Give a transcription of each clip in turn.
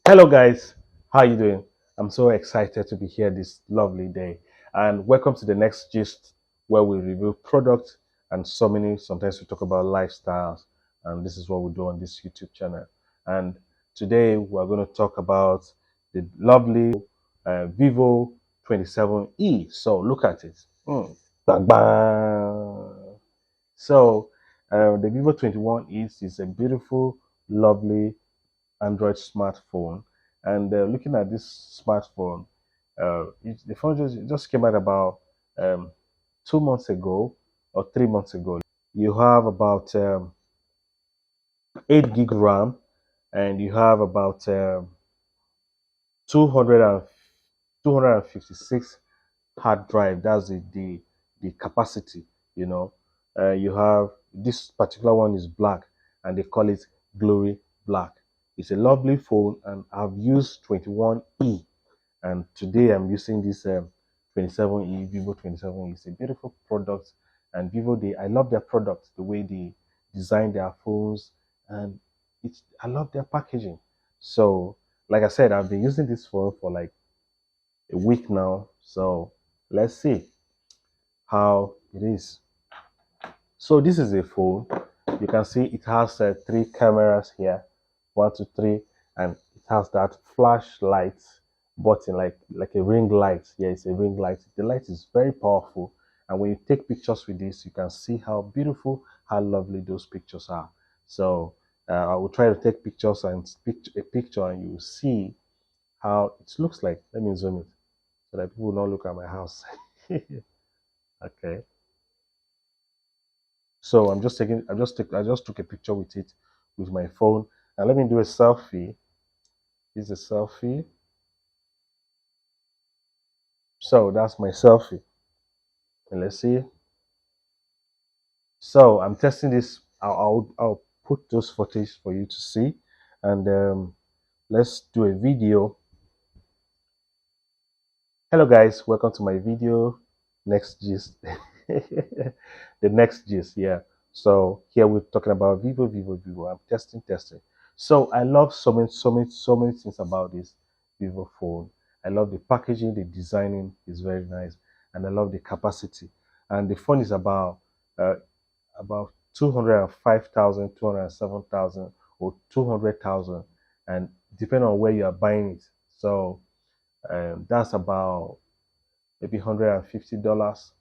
Hello guys, how you doing? I'm so excited to be here this lovely day, and welcome to the next gist where we review products and sometimes we talk about lifestyles, and this is what we do on this YouTube channel. And today we're going to talk about the lovely Vivo 27e. So look at it. Bang, bang. So the Vivo 21 is a beautiful, lovely Android smartphone. And looking at this smartphone, the phone just came out about um, 2 months ago or 3 months ago. You have about 8 gig RAM, and you have about 200 and 256 hard drive. That's the capacity. You know, you have this particular one is black, and they call it Glory Black. It's a lovely phone, and I've used 21e, and today I'm using this 27e, Vivo 27e. It's a beautiful product, and I love their product, the way they design their phones, and I love their packaging. So, like I said, I've been using this phone for like a week now. So let's see how it is. So this is a phone. You can see it has 3 cameras here, 1, 2, 3, and it has that flashlight button, like a ring light. Yeah, it's a ring light. The light is very powerful, and when you take pictures with this, you can see how beautiful, how lovely those pictures are. So I will try to take pictures and a picture, and you will see how it looks like. Let me zoom it so that people will not look at my house. Okay. So I just took a picture with it with my phone. And let me do a selfie. This is a selfie. So that's my selfie. And let's see. So I'm testing this. I'll put those footage for you to see. And let's do a video. Hello guys, welcome to my video. Next gist. The next gist, yeah. So here we're talking about Vivo. I'm testing. So I love so many things about this Vivo phone. I love the packaging, the designing is very nice, and I love the capacity. And the phone is about 205,000, 207,000, or 200,000, and depending on where you are buying it. So that's about maybe $150,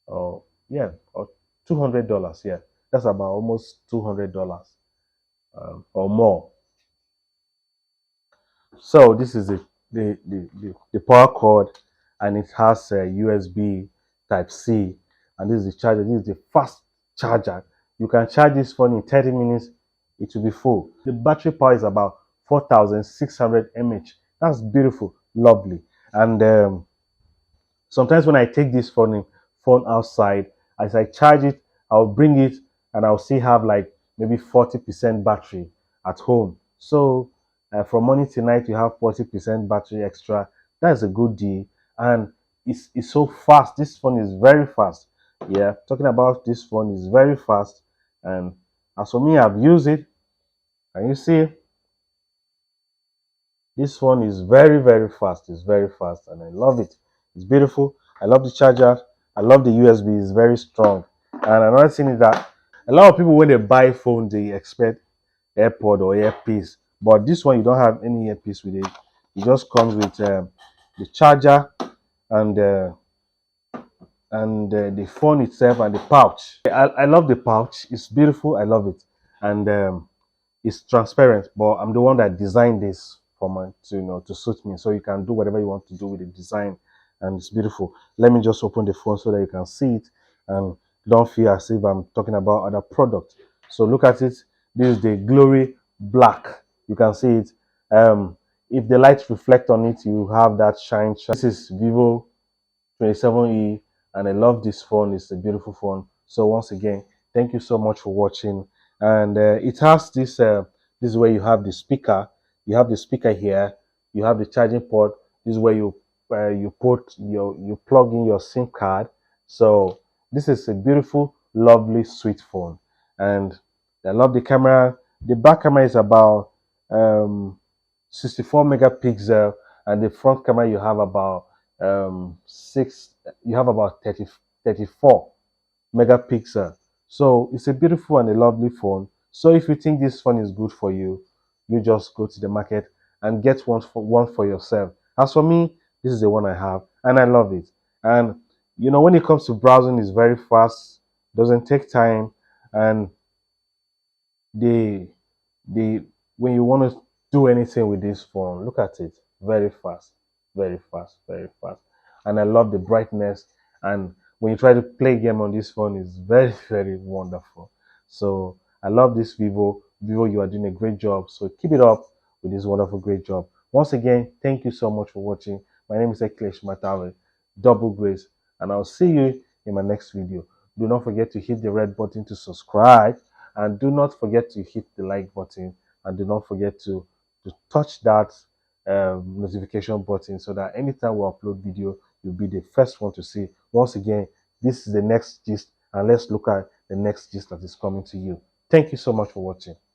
or yeah, or $200. Yeah, that's about almost $200 or more. So this is the power cord, and it has a USB Type C, and this is the charger. This is the fast charger. You can charge this phone in 30 minutes. It will be full. The battery power is about 4,600 mAh. That's beautiful, lovely, and sometimes when I take this phone outside, as I charge it, I'll bring it and I'll still have like maybe 40% battery at home. So from morning to night, you have 40% battery extra. That's a good deal. And it's so fast. This phone is very fast. Yeah, talking about this phone is very fast. And as for me, I've used it. And you see, this one is very fast. It's very fast, and I love it. It's beautiful. I love the charger. I love the USB. It's very strong. And another thing is that a lot of people, when they buy phone, they expect AirPod or earpiece, but this one you don't have any earpiece with it. It just comes with the charger and the phone itself and the pouch. I love the pouch. It's beautiful. I love it, and it's transparent, but I'm the one that designed this for to suit me. So you can do whatever you want to do with the design, and it's beautiful. Let me just open the phone so that you can see it and don't feel as if I'm talking about other product. So look at it. This is the Glory Black. You can see it. If the light reflect on it, you have that shine. This is Vivo 27e, and I love this phone. It's a beautiful phone. So once again, thank you so much for watching. And it has this is where you have the speaker. You have the speaker here. You have the charging port. This is where you plug in your SIM card. So this is a beautiful, lovely, sweet phone. And I love the camera. The back camera is about 64 megapixel, and the front camera you have about you have about 34 megapixel. So it's a beautiful and a lovely phone. So if you think this phone is good for you, you just go to the market and get one for yourself. As for me, this is the one I have and I love it. And you know, when it comes to browsing, it's very fast, doesn't take time, and the the when you want to do anything with this phone, look at it, very fast, very fast, very fast. And I love the brightness, and when you try to play game on this phone, it's very very wonderful. So I love this Vivo, you are doing a great job, so keep it up with this wonderful great job. Once again, thank you so much for watching. My name is Eklesh Matawe, double grace, and I'll see you in my next video. Do not forget to hit the red button to subscribe, and do not forget to hit the like button, and do not forget to touch that notification button, so that anytime we upload video, you'll be the first one to see. Once again, this is the next gist, and let's look at the next gist that is coming to you. Thank you so much for watching.